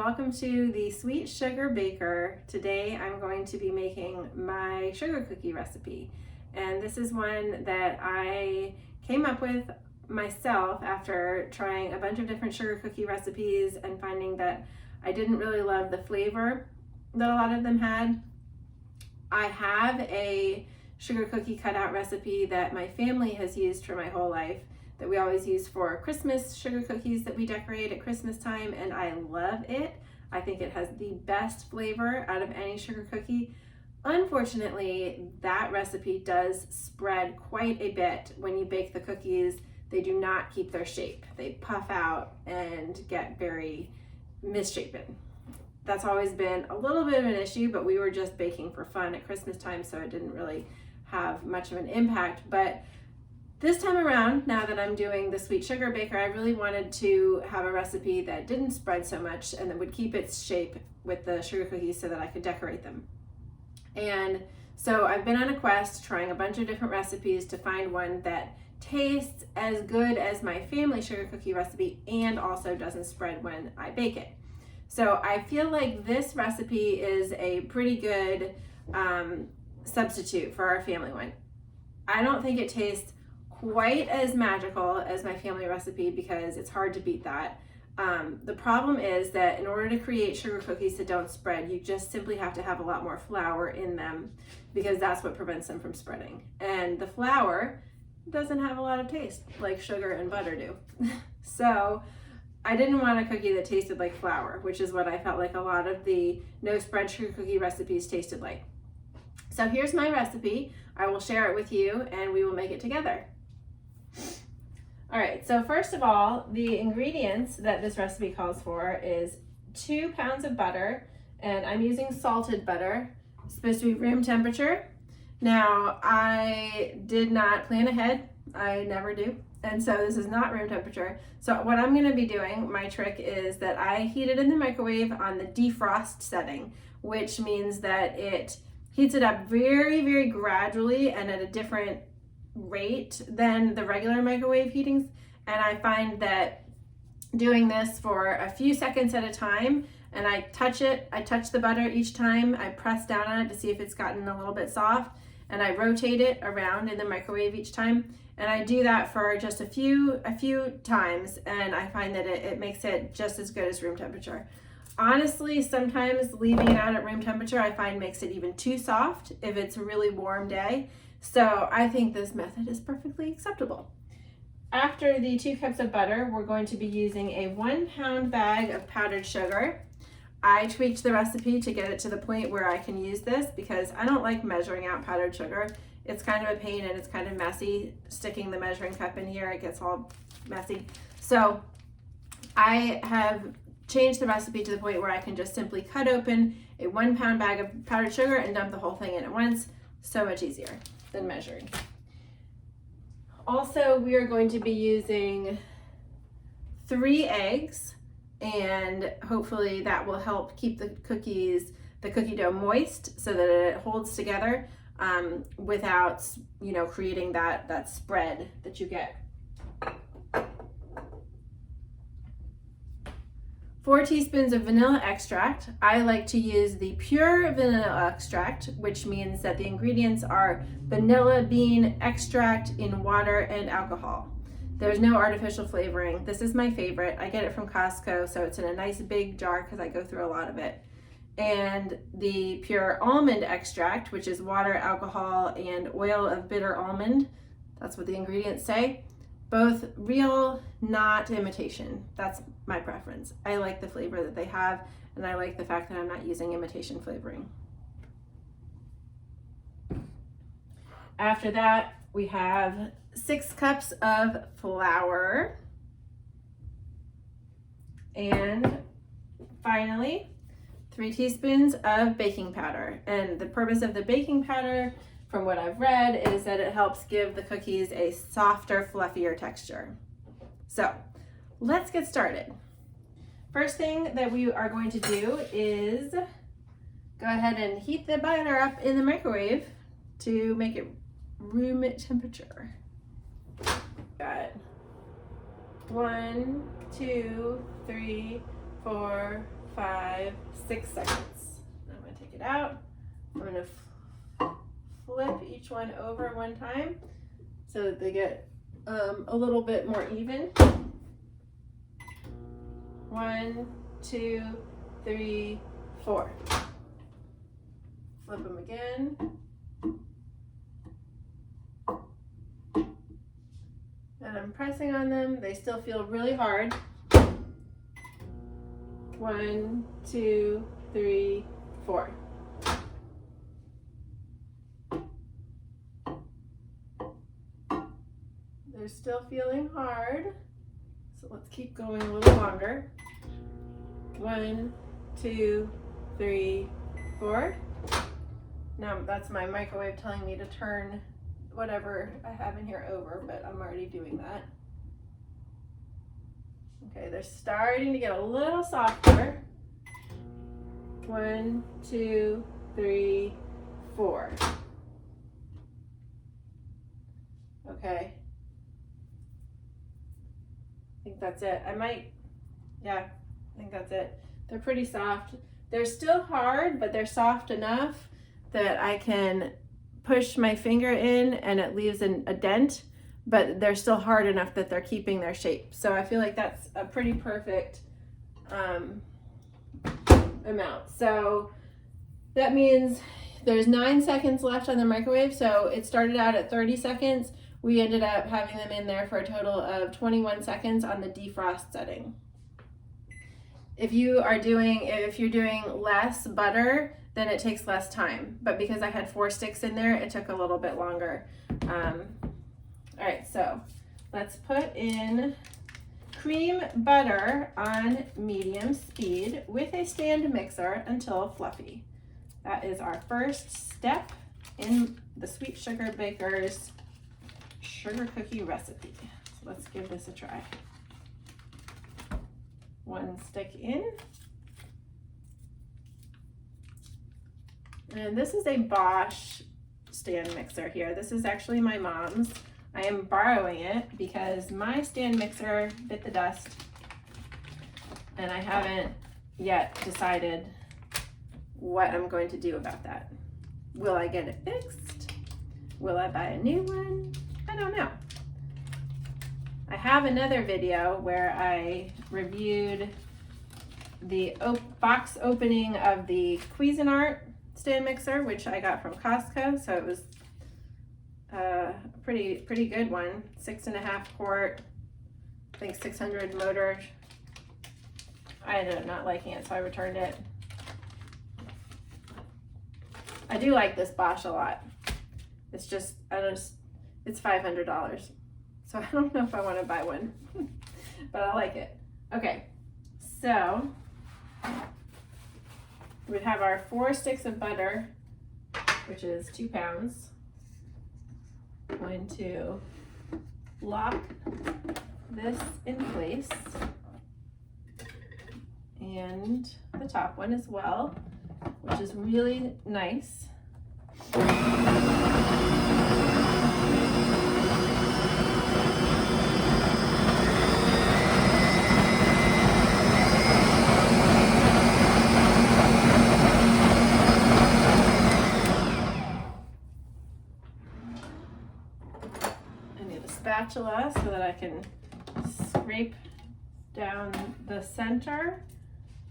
welcome to the Sweet Sugar Baker. Today I'm going to be making my sugar cookie recipe, and this is one that I came up with myself after trying a bunch of different sugar cookie recipes and finding that I didn't really love the flavor that a lot of them had. I have a sugar cookie cutout recipe that my family has used for my whole life, that we always use for Christmas sugar cookies that we decorate at Christmas time, and I love it. I think it has the best flavor out of any sugar cookie. Unfortunately, that recipe does spread quite a bit when you bake the cookies. They do not keep their shape. They puff out and get very misshapen. That's always been a little bit of an issue, but we were just baking for fun at Christmas time, so it didn't really have much of an impact. But this time around, now that I'm doing the Sweet Sugar Baker, I really wanted to have a recipe that didn't spread so much and that would keep its shape with the sugar cookies so that I could decorate them. And so I've been on a quest trying a bunch of different recipes to find one that tastes as good as my family sugar cookie recipe and also doesn't spread when I bake it. So I feel like this recipe is a pretty good substitute for our family one. I don't think it tastes quite as magical as my family recipe because it's hard to beat that. The problem is that in order to create sugar cookies that don't spread, you just simply have to have a lot more flour in them because that's what prevents them from spreading. And the flour doesn't have a lot of taste like sugar and butter do. So I didn't want a cookie that tasted like flour, which is what I felt like a lot of the no spread sugar cookie recipes tasted like. So here's my recipe. I will share it with you and we will make it together. All right, so first of all, the ingredients that this recipe calls for is 2 pounds of butter, and I'm using salted butter. It's supposed to be room temperature. Now, I did not plan ahead. I never do. And so this is not room temperature. So what I'm gonna be doing, my trick is that I heat it in the microwave on the defrost setting, which means that it heats it up very, very gradually and at a different rate than the regular microwave heatings. And I find that doing this for a few seconds at a time, and I touch the butter each time, I press down on it to see if it's gotten a little bit soft, and I rotate it around in the microwave each time. And I do that for just a few times, and I find that it makes it just as good as room temperature. Honestly, sometimes leaving it out at room temperature I find makes it even too soft if it's a really warm day. So I think this method is perfectly acceptable. After the 2 cups of butter, we're going to be using a 1 pound bag of powdered sugar. I tweaked the recipe to get it to the point where I can use this because I don't like measuring out powdered sugar. It's kind of a pain and it's kind of messy sticking the measuring cup in here. It gets all messy. So I have changed the recipe to the point where I can just simply cut open a 1 pound bag of powdered sugar and dump the whole thing in at once. So much easier than measuring. Also, we are going to be using 3 eggs, and hopefully that will help keep the cookie dough moist so that it holds together without, creating that spread that you get. 4 teaspoons of vanilla extract. I like to use the pure vanilla extract, which means that the ingredients are vanilla bean extract in water and alcohol. There's no artificial flavoring. This is my favorite. I get it from Costco, so it's in a nice big jar because I go through a lot of it. And the pure almond extract, which is water, alcohol, and oil of bitter almond. That's what the ingredients say. Both real, not imitation. That's my preference. I like the flavor that they have, and I like the fact that I'm not using imitation flavoring. After that, we have 6 cups of flour. And finally, 3 teaspoons of baking powder. And the purpose of the baking powder, from what I've read, is that it helps give the cookies a softer, fluffier texture. So let's get started. First thing that we are going to do is go ahead and heat the butter up in the microwave to make it room temperature. Got 1, 2, 3, 4, 5, 6 seconds. I'm going to take it out. I'm going to flip each one over one time so that they get a little bit more even. 1, 2, 3, 4. Flip them again. And I'm pressing on them. They still feel really hard. 1, 2, 3, 4. They're still feeling hard. So let's keep going a little longer. 1, 2, 3, 4. Now that's my microwave telling me to turn whatever I have in here over, but I'm already doing that. Okay, they're starting to get a little softer. 1, 2, 3, 4. Okay. I think that's it. I think that's it. They're pretty soft. They're still hard, but they're soft enough that I can push my finger in and it leaves a dent, but they're still hard enough that they're keeping their shape. So I feel like that's a pretty perfect amount. So that means there's 9 seconds left on the microwave. So it started out at 30 seconds. We ended up having them in there for a total of 21 seconds on the defrost setting. If you're doing less butter, then it takes less time. But because I had 4 sticks in there, it took a little bit longer. All right, so let's put in cream butter on medium speed with a stand mixer until fluffy. That is our first step in the Sweet Sugar Baker's sugar cookie recipe. So let's give this a try. 1 stick in. And this is a Bosch stand mixer here. This is actually my mom's. I am borrowing it because my stand mixer bit the dust and I haven't yet decided what I'm going to do about that. Will I get it fixed? Will I buy a new one? I don't know. I have another video where I reviewed the box opening of the Cuisinart stand mixer, which I got from Costco. So it was a pretty good one. 6.5 quart, I think 600 motor. I ended up not liking it, so I returned it. I do like this Bosch a lot. It's just, it's $500. So I don't know if I want to buy one, but I like it. Okay, so we have our 4 sticks of butter, which is 2 pounds. Going to lock this in place and the top one as well, which is really nice. Spatula so that I can scrape down the center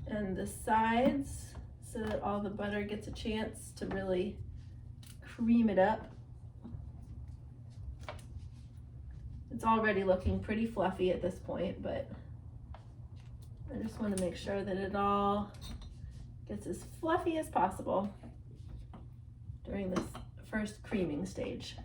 and the sides so that all the butter gets a chance to really cream it up. It's already looking pretty fluffy at this point, but I just want to make sure that it all gets as fluffy as possible during this first creaming stage.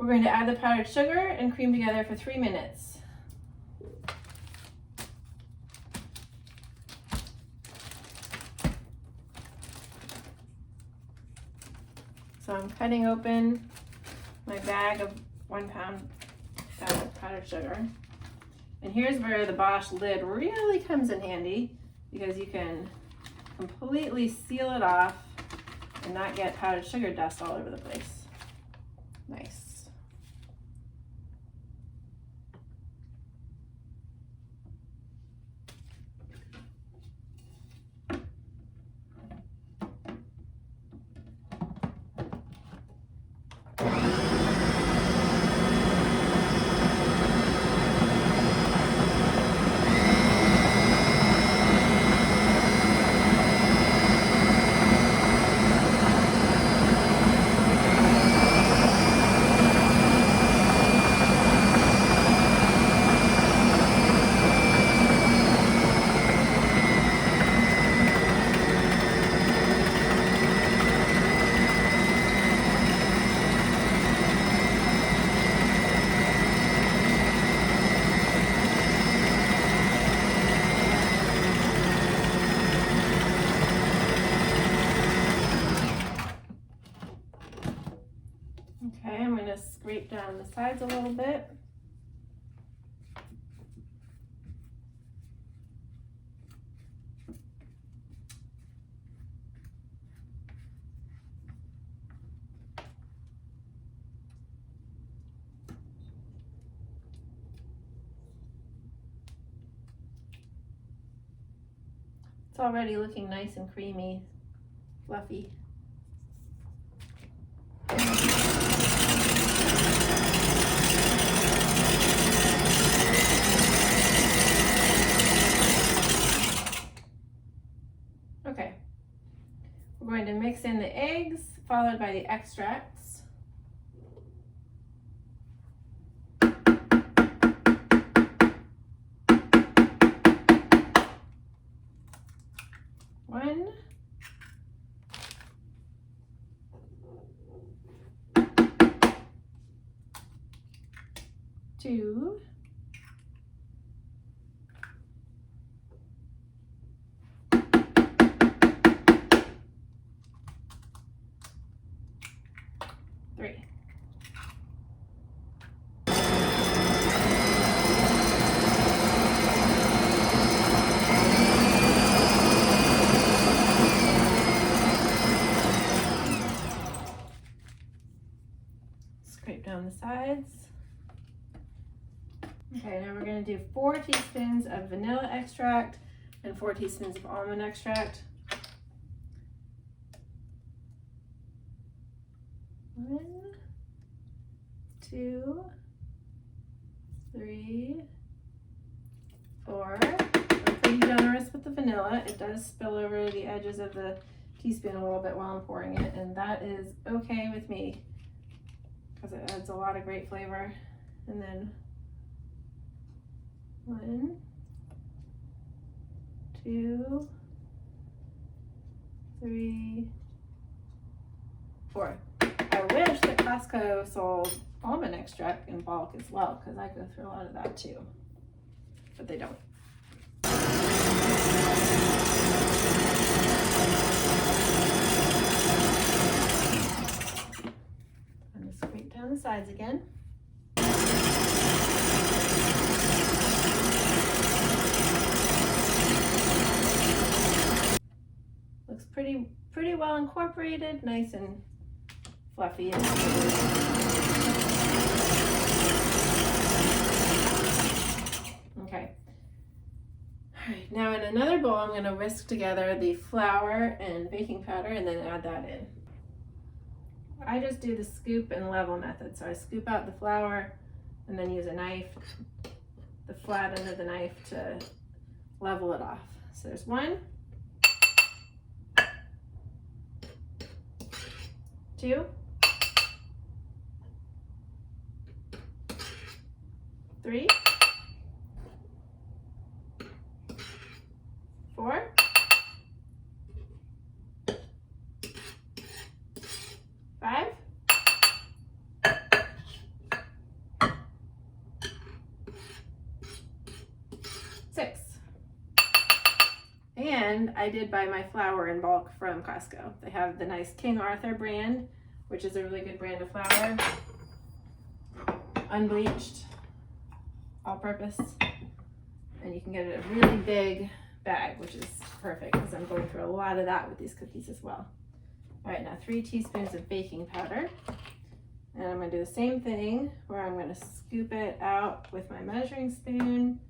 We're going to add the powdered sugar and cream together for 3 minutes. So I'm cutting open my bag of 1 pound powdered sugar. And here's where the Bosch lid really comes in handy, because you can completely seal it off and not get powdered sugar dust all over the place. Nice. Okay, I'm going to scrape down the sides a little bit. It's already looking nice and creamy, fluffy. Okay, we're going to mix in the eggs, followed by the extracts. One, two, three. Scrape down the sides. Okay, now we're going to do 4 teaspoons of vanilla extract and 4 teaspoons of almond extract. 1, 2, 3, 4. I'm pretty generous with the vanilla. It does spill over the edges of the teaspoon a little bit while I'm pouring it, and that is okay with me because it adds a lot of great flavor. And then 1, 2, 3, 4. I wish that Costco sold almond extract in bulk as well, because I go through a lot of that too, but they don't. I'm going to scrape down the sides again. Looks pretty well incorporated, nice and fluffy. Okay. All right, now in another bowl, I'm going to whisk together the flour and baking powder and then add that in. I just do the scoop and level method. So I scoop out the flour and then use a knife, the flat end of the knife, to level it off. So there's 1, 2, 3, 4, 5, and I did buy my flour in bulk from Costco. They have the nice King Arthur brand, which is a really good brand of flour. Unbleached, all-purpose, and you can get a really big bag, which is perfect because I'm going through a lot of that with these cookies as well. All right, now 3 teaspoons of baking powder, and I'm going to do the same thing where I'm going to scoop it out with my measuring spoon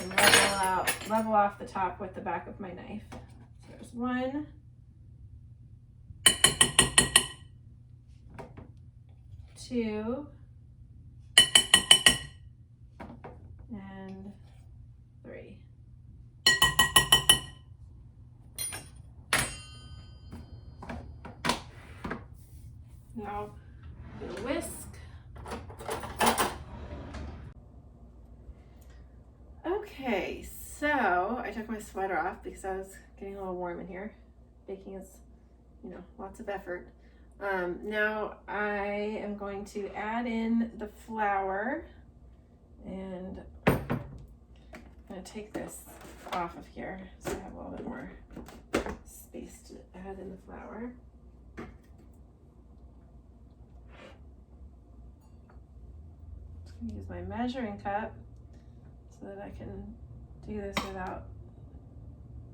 and level off the top with the back of my knife. So there's 1, 2, and 3. Now, the whisk. Okay, so I took my sweater off because I was getting a little warm in here. Baking is, you know, lots of effort. Now I am going to add in the flour, and I'm going to take this off of here so I have a little bit more space to add in the flour. I'm going to use my measuring cup so that I can do this without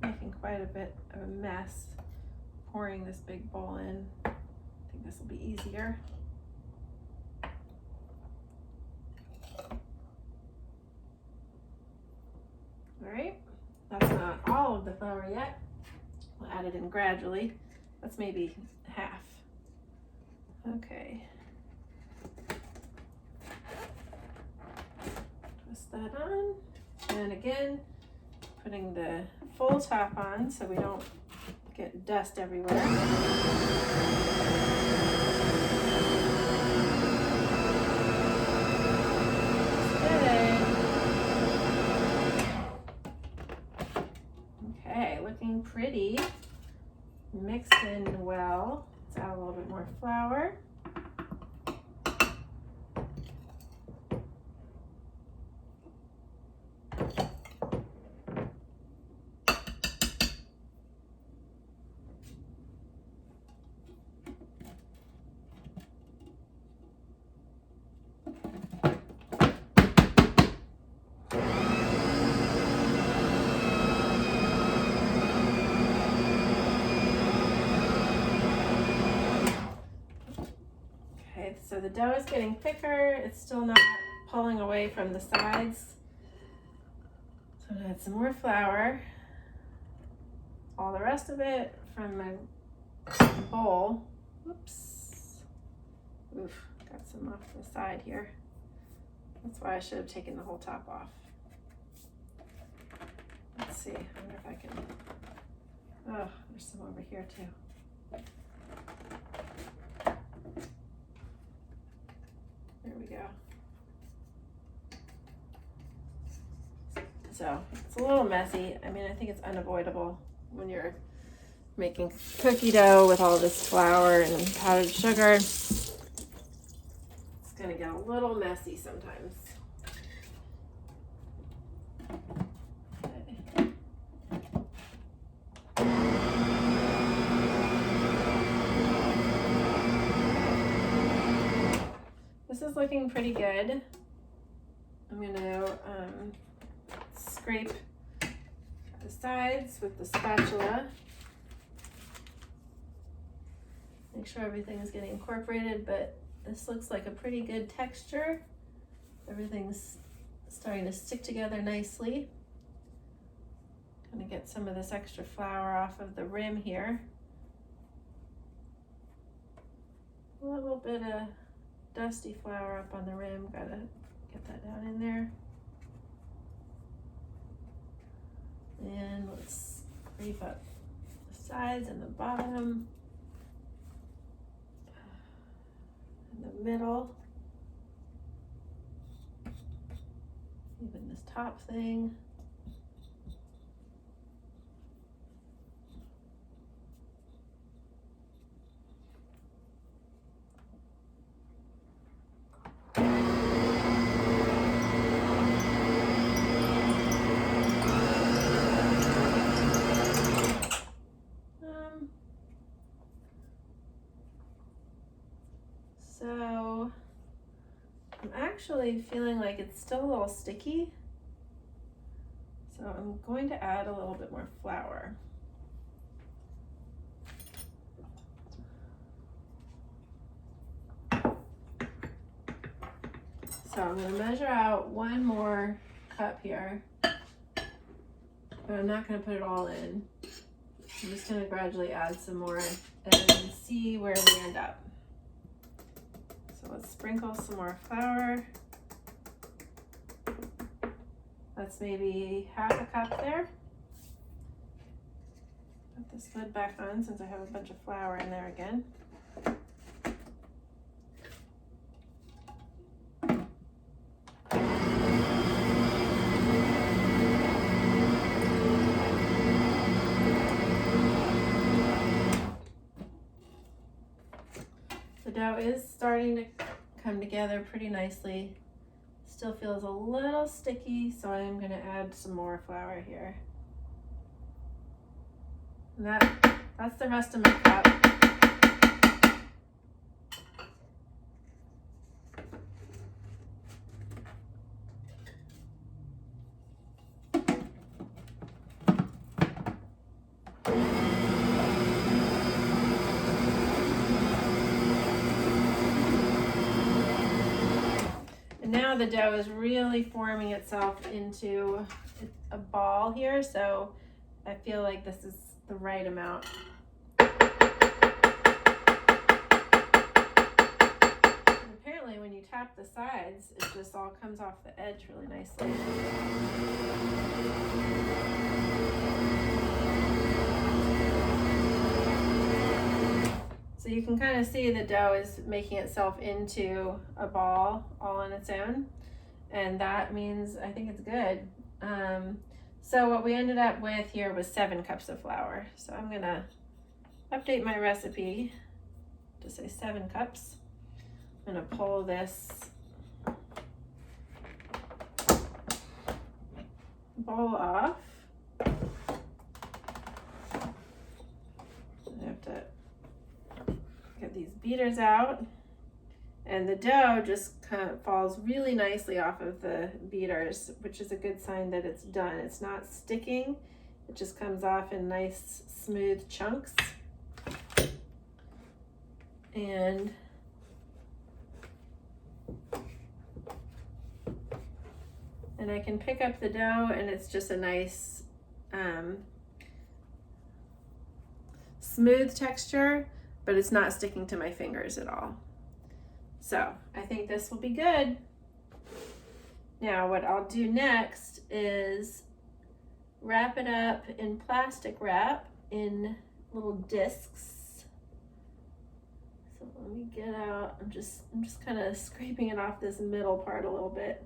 making quite a bit of a mess pouring this big bowl in. I think this will be easier. All right, that's not all of the flour yet. We'll add it in gradually. That's maybe half. Okay. Twist that on. And again, putting the full top on so we don't get dust everywhere. Okay, looking pretty. Mixed in well. Let's add a little bit more flour. So the dough is getting thicker. It's still not pulling away from the sides. So I'm gonna add some more flour. All the rest of it from my bowl. Whoops. Oof, got some off the side here. That's why I should have taken the whole top off. Let's see, I wonder if I can, oh, there's some over here too. There we go. So it's a little messy. I mean, I think it's unavoidable when you're making cookie dough with all this flour and powdered sugar. It's gonna get a little messy sometimes. This is looking pretty good. I'm gonna scrape the sides with the spatula. Make sure everything is getting incorporated, but this looks like a pretty good texture. Everything's starting to stick together nicely. Gonna get some of this extra flour off of the rim here. A little bit of dusty flour up on the rim, gotta get that down in there. And let's scrape up the sides and the bottom, and the middle, even this top thing. So I'm actually feeling like it's still a little sticky. So I'm going to add a little bit more flour. So I'm going to measure out 1 more cup here, but I'm not going to put it all in. I'm just going to gradually add some more and see where we end up. So let's sprinkle some more flour. That's maybe half a cup there. Put this lid back on since I have a bunch of flour in there again. The dough is starting to come together pretty nicely. Still feels a little sticky, so I am going to add some more flour here. And that's the rest of my cup. Now the dough is really forming itself into a ball here, so I feel like this is the right amount. And apparently when you tap the sides, it just all comes off the edge really nicely. So you can kind of see the dough is making itself into a ball all on its own, and that means I think it's good. So what we ended up with here was 7 cups of flour. So I'm gonna update my recipe to say 7 cups. I'm gonna pull this bowl off. I have to get these beaters out, and the dough just kind of falls really nicely off of the beaters, which is a good sign that it's done. It's not sticking, it just comes off in nice smooth chunks. And I can pick up the dough, and it's just a nice smooth texture, but it's not sticking to my fingers at all. So I think this will be good. Now what I'll do next is wrap it up in plastic wrap in little discs. So let me get out, I'm just kind of scraping it off this middle part a little bit.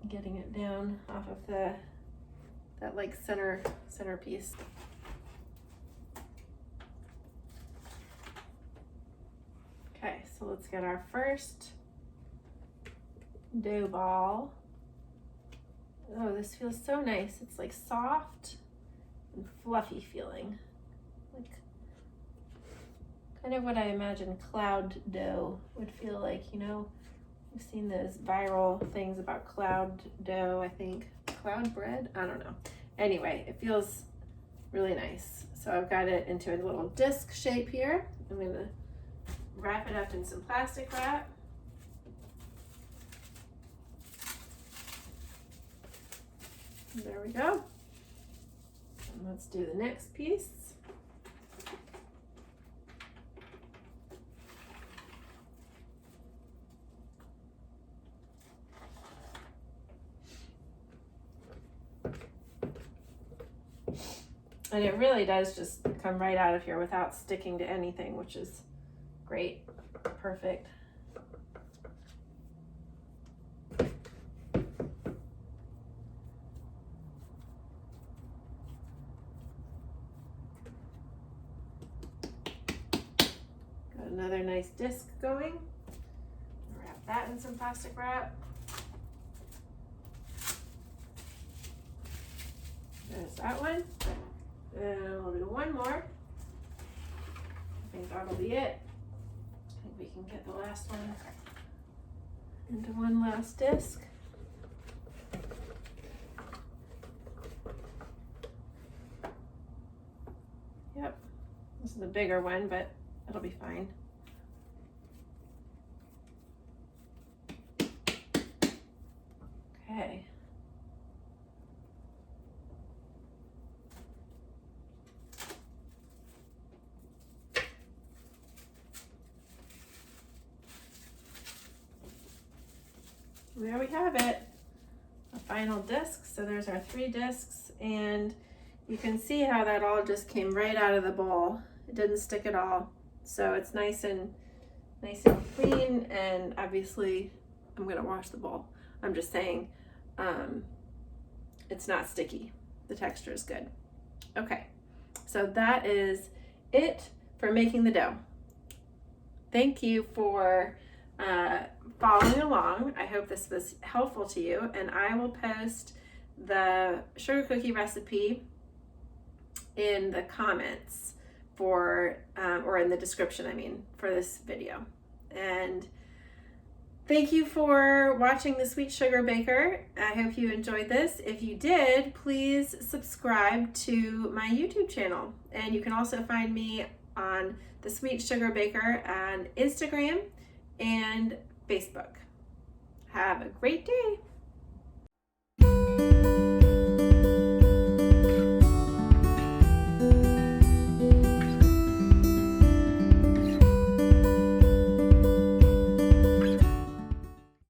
Getting it down off of that like center piece. Okay, so let's get our first dough ball. Oh, this feels so nice. It's like soft and fluffy feeling. Like kind of what I imagine cloud dough would feel like, you know. I've seen those viral things about cloud dough, I think. Cloud bread? I don't know. Anyway, it feels really nice. So I've got it into a little disc shape here. I'm gonna wrap it up in some plastic wrap. There we go. And let's do the next piece. And it really does just come right out of here without sticking to anything, which is great. Perfect. Got another nice disc going. Wrap that in some plastic wrap. There's that one. And we'll do one more. I think that'll be it. we can get the last one into one last disc. Yep, this is a bigger one, but it'll be fine. Okay. There we have it, a final disc. So there's our 3 discs, and you can see how that all just came right out of the bowl. It didn't stick at all. So it's nice and clean, and obviously I'm gonna wash the bowl. I'm just saying, it's not sticky. The texture is good. Okay, so that is it for making the dough. Thank you for following along. I hope this was helpful to you, and I will post the sugar cookie recipe in the comments for, or in the description, I mean, for this video. And thank you for watching the Sweet Sugar Baker. I hope you enjoyed this. If you did, please subscribe to my YouTube channel. And you can also find me on the Sweet Sugar Baker on Instagram and Facebook. Have a great day.